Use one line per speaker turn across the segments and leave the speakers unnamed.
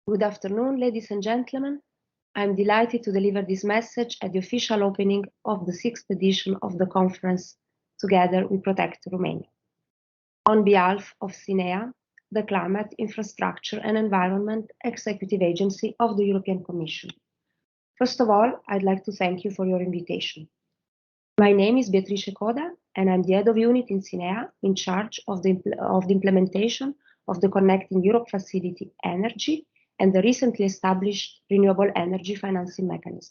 Good afternoon, ladies and gentlemen. I'm delighted to deliver this message at the official opening of the 6th edition of the conference Together We Protect Romania. On behalf of CINEA, the Climate, Infrastructure and Environment Executive Agency of the European Commission. First of all, I'd like to thank you for your invitation. My name is Beatrice Coda, and I'm the head of unit in CINEA in charge of the implementation of the Connecting Europe Facility Energy and the recently established Renewable Energy Financing Mechanism.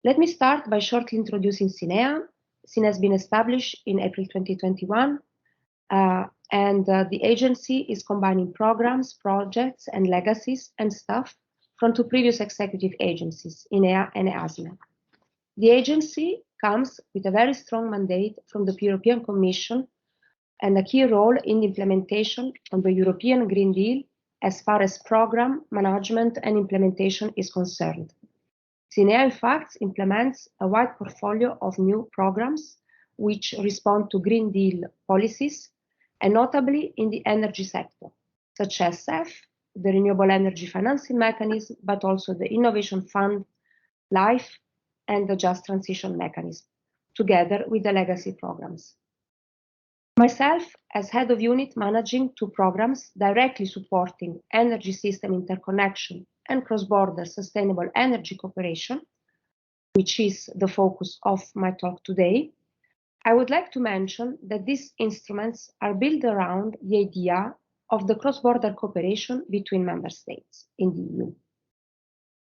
Let me start by shortly introducing CINEA. CINEA has been established in April 2021, and the agency is combining programs, projects, and legacies and staff from two previous executive agencies, INEA and EASME. The agency comes with a very strong mandate from the European Commission and a key role in the implementation of the European Green Deal as far as program management and implementation is concerned. CINEA, in fact, implements a wide portfolio of new programs which respond to Green Deal policies, and notably in the energy sector, such as CEF, the Renewable Energy Financing Mechanism, but also the Innovation Fund, LIFE, and the Just Transition Mechanism, together with the legacy programs. Myself, as head of unit managing two programs directly supporting energy system interconnection and cross-border sustainable energy cooperation, which is the focus of my talk today, I would like to mention that these instruments are built around the idea of the cross-border cooperation between member states in the EU.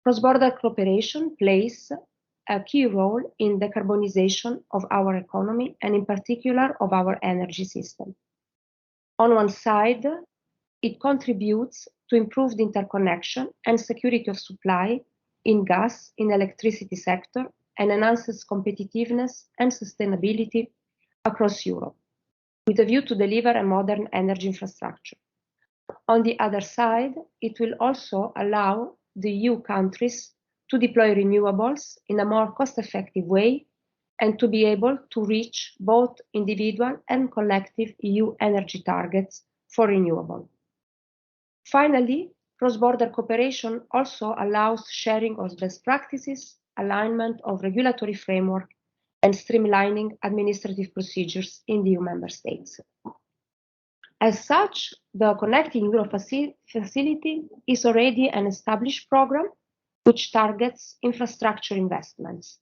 Cross-border cooperation plays a key role in the decarbonization of our economy and in particular of our energy system. On one side, it contributes to improved interconnection and security of supply in gas, in electricity sector, and enhances competitiveness and sustainability across Europe, with a view to deliver a modern energy infrastructure. On the other side, it will also allow the EU countries to deploy renewables in a more cost-effective way and to be able to reach both individual and collective EU energy targets for renewable. Finally, cross-border cooperation also allows sharing of best practices, alignment of regulatory framework, and streamlining administrative procedures in the EU member states. As such, the Connecting Europe Facility is already an established program which targets infrastructure investments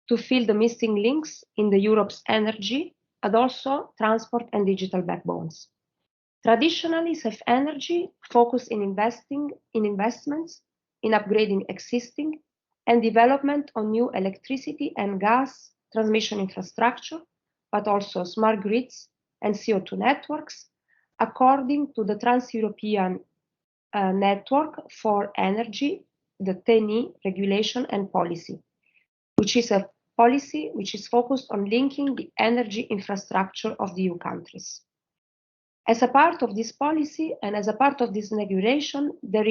to fill the missing links in Europe's energy, but also transport and digital backbones. Traditionally, CEF Energy focused in investments in upgrading existing and development of new electricity and gas transmission infrastructure, but also smart grids and CO2 networks, according to the Trans-European Network for Energy, the TENI regulation and policy, which is a policy which is focused on linking the energy infrastructure of the EU countries. As a part of this policy and as a part of this regulation, there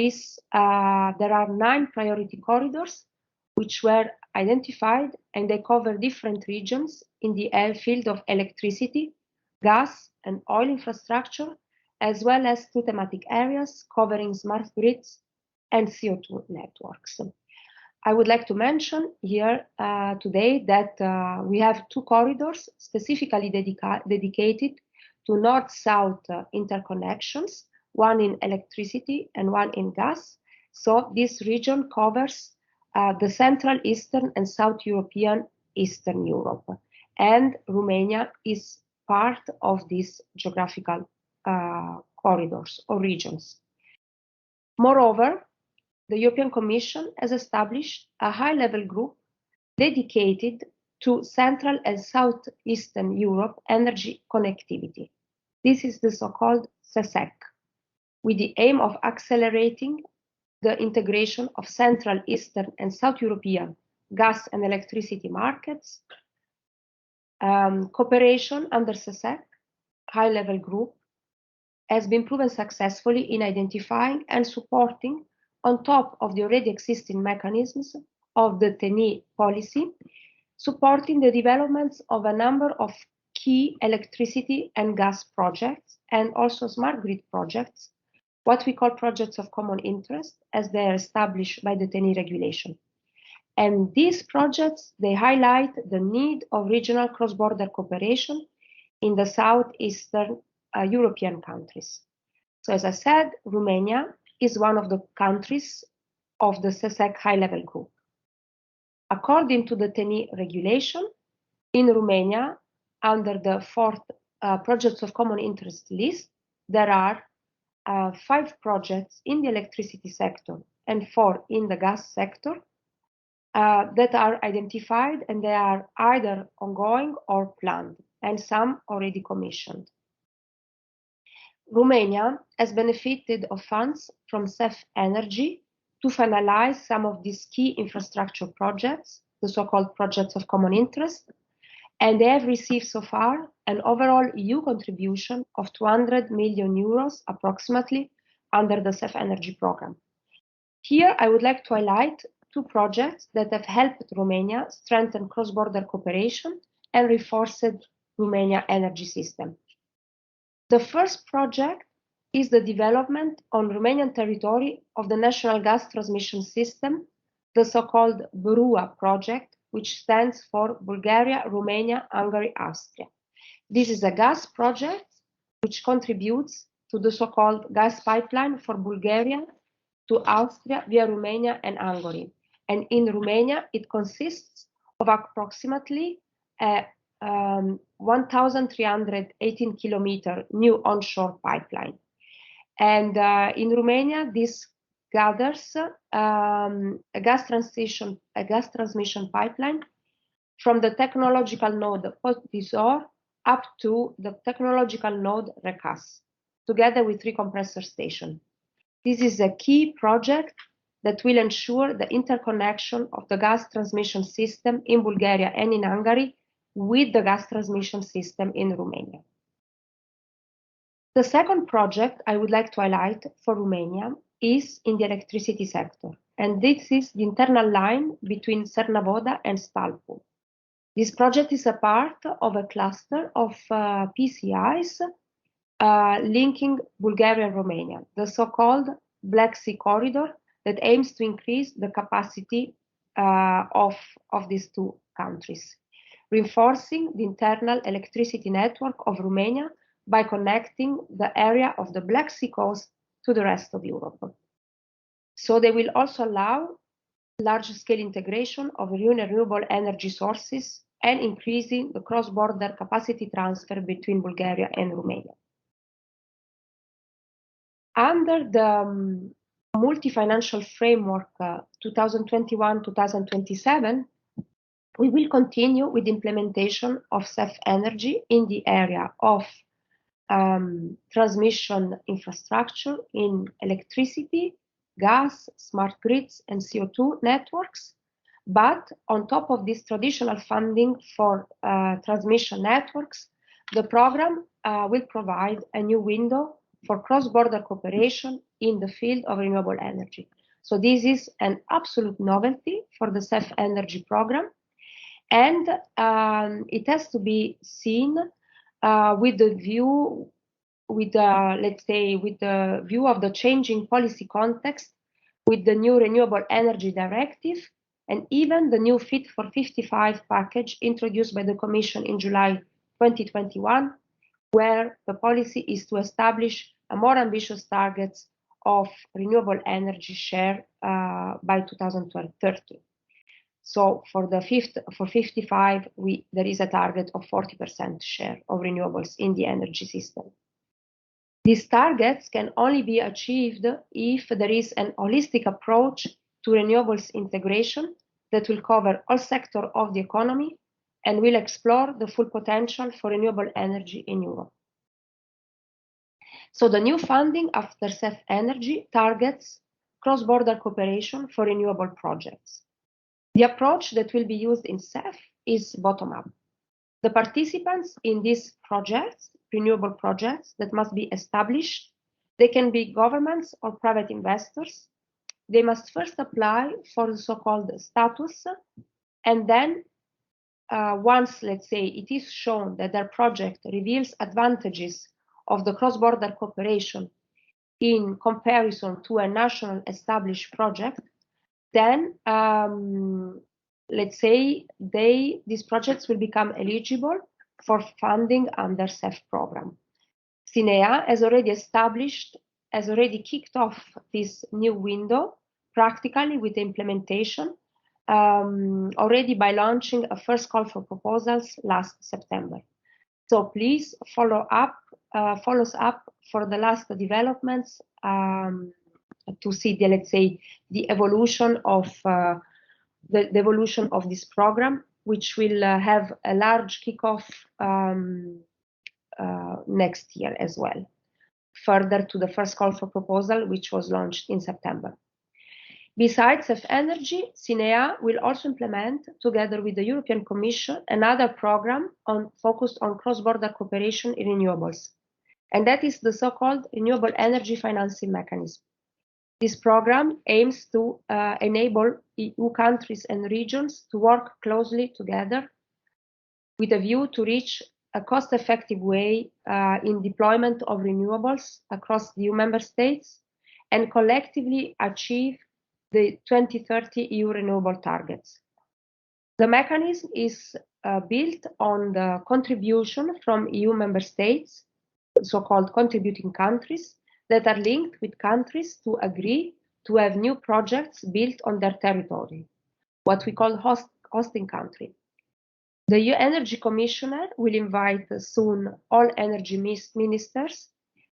are 9 priority corridors which were identified, and they cover different regions in the field of electricity, gas and oil infrastructure, as well as 2 thematic areas covering smart grids and CO2 networks. I would like to mention here today that we have 2 corridors specifically dedicated to north-south interconnections, one in electricity and one in gas. So this region covers the Central, Eastern and South European, Eastern Europe. And Romania is part of these geographical corridors or regions. Moreover, the European Commission has established a high-level group dedicated to Central and Southeastern Europe energy connectivity. This is the so-called CESEC, with the aim of accelerating the integration of Central, Eastern and South European gas and electricity markets. Cooperation under CESEC, high-level group, has been proven successfully in identifying and supporting, on top of the already existing mechanisms of the TENI policy, supporting the developments of a number of key electricity and gas projects and also smart grid projects what we call projects of common interest, as they are established by the TENI regulation. And these projects, they highlight the need of regional cross-border cooperation in the southeastern European countries. So as I said, Romania is one of the countries of the SESEC high-level group. According to the TENI regulation, in Romania, under the fourth projects of common interest list, there are 5 projects in the electricity sector and 4 in the gas sector that are identified, and they are either ongoing or planned, and some already commissioned. Romania has benefited of funds from CEF Energy to finalize some of these key infrastructure projects, the so-called projects of common interest, and they have received so far an overall EU contribution of 200 million euros approximately under the CEF Energy program. Here, I would like to highlight 2 projects that have helped Romania strengthen cross-border cooperation and reinforced Romania energy system. The first project is the development on Romanian territory of the national gas transmission system, the so-called BRUA project, which stands for Bulgaria, Romania, Hungary, Austria. This is a gas project which contributes to the so-called gas pipeline for Bulgaria to Austria via Romania and Hungary. And in Romania, it consists of approximately 1,318 kilometer new onshore pipeline. And in Romania, this gathers a gas transmission pipeline from the technological node Potisor up to the technological node Recas, together with 3 compressor stations. This is a key project that will ensure the interconnection of the gas transmission system in Bulgaria and in Hungary with the gas transmission system in Romania. The second project I would like to highlight for Romania is in the electricity sector, and this is the internal line between Cernavoda and Stalpu. This project is a part of a cluster of PCIs linking Bulgaria and Romania, the so-called Black Sea corridor that aims to increase the capacity of these 2 countries, reinforcing the internal electricity network of Romania by connecting the area of the Black Sea coast to the rest of Europe. So they will also allow large-scale integration of renewable energy sources and increasing the cross-border capacity transfer between Bulgaria and Romania. Under the multi-financial framework 2021-2027, we will continue with the implementation of CEF Energy in the area of transmission infrastructure in electricity, gas, smart grids, and CO2 networks. But on top of this traditional funding for transmission networks, the program will provide a new window for cross-border cooperation in the field of renewable energy. So this is an absolute novelty for the CEF Energy program, and it has to be seen with the view, let's say, with the view of the changing policy context, with the new Renewable Energy Directive, and even the new Fit for 55 package introduced by the Commission in July 2021, where the policy is to establish a more ambitious targets of renewable energy share by 2030. So for 55, there is a target of 40% share of renewables in the energy system. These targets can only be achieved if there is an holistic approach to renewables integration that will cover all sectors of the economy and will explore the full potential for renewable energy in Europe. So the new funding after CEF Energy targets cross-border cooperation for renewable projects. The approach that will be used in CEF is bottom-up. The participants in these projects, renewable projects that must be established, they can be governments or private investors. They must first apply for the so-called status, and then once, let's say, it is shown that their project reveals advantages of the cross-border cooperation in comparison to a national established project, then let's say these projects will become eligible for funding under CEF program. CINEA has already kicked off this new window practically with the implementation already by launching a first call for proposals last September. So please follow us up for the last developments to see the, let's say, the evolution of the evolution of this program, which will have a large kickoff next year as well, further to the first call for proposal, which was launched in September. Besides CEF Energy, CINEA will also implement, together with the European Commission, another program focused on cross-border cooperation in renewables, and that is the so-called Renewable Energy Financing Mechanism. This program aims to enable EU countries and regions to work closely together with a view to reach a cost-effective way in deployment of renewables across the EU member states and collectively achieve the 2030 EU renewable targets. The mechanism is built on the contribution from EU member states, so-called contributing countries, that are linked with countries to agree to have new projects built on their territory, what we call hosting country. The EU Energy Commissioner will invite soon all energy ministers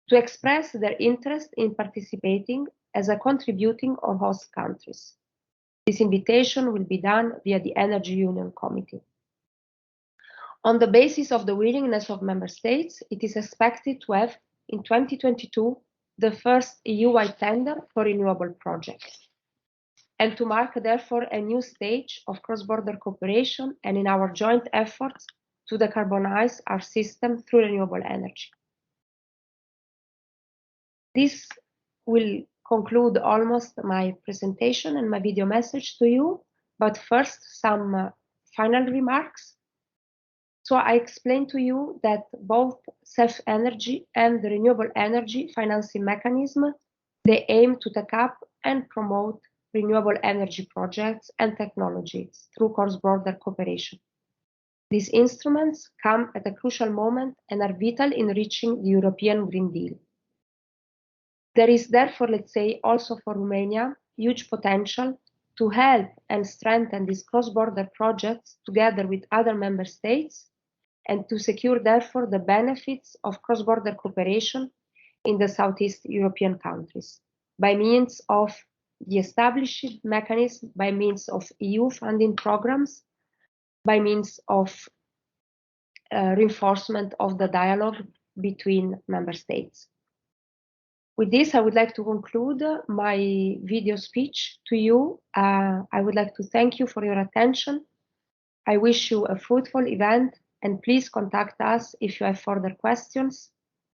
to express their interest in participating as a contributing or host countries. This invitation will be done via the Energy Union Committee. On the basis of the willingness of member states, it is expected to have in 2022 the first EU-wide tender for renewable projects, and to mark therefore a new stage of cross-border cooperation and in our joint efforts to decarbonize our system through renewable energy. This will conclude almost my presentation and my video message to you, but first some final remarks. So I explained to you that both CEF Energy and the Renewable Energy Financing Mechanism, they aim to take up and promote renewable energy projects and technologies through cross-border cooperation. These instruments come at a crucial moment and are vital in reaching the European Green Deal. There is therefore, let's say, also for Romania, huge potential to help and strengthen these cross-border projects together with other member states and to secure therefore the benefits of cross-border cooperation in the Southeast European countries by means of the established mechanism, by means of EU funding programs, by means of reinforcement of the dialogue between member states. With this, I would like to conclude my video speech to you. I would like to thank you for your attention. I wish you a fruitful event, and please contact us if you have further questions.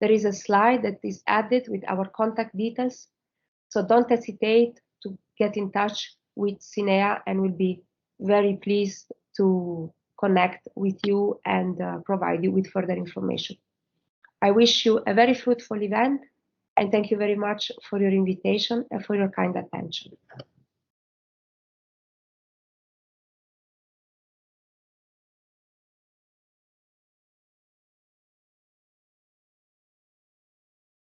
There is a slide that is added with our contact details, so don't hesitate to get in touch with CINEA, and we'll be very pleased to connect with you and provide you with further information. I wish you a very fruitful event, and thank you very much for your invitation and for your kind attention.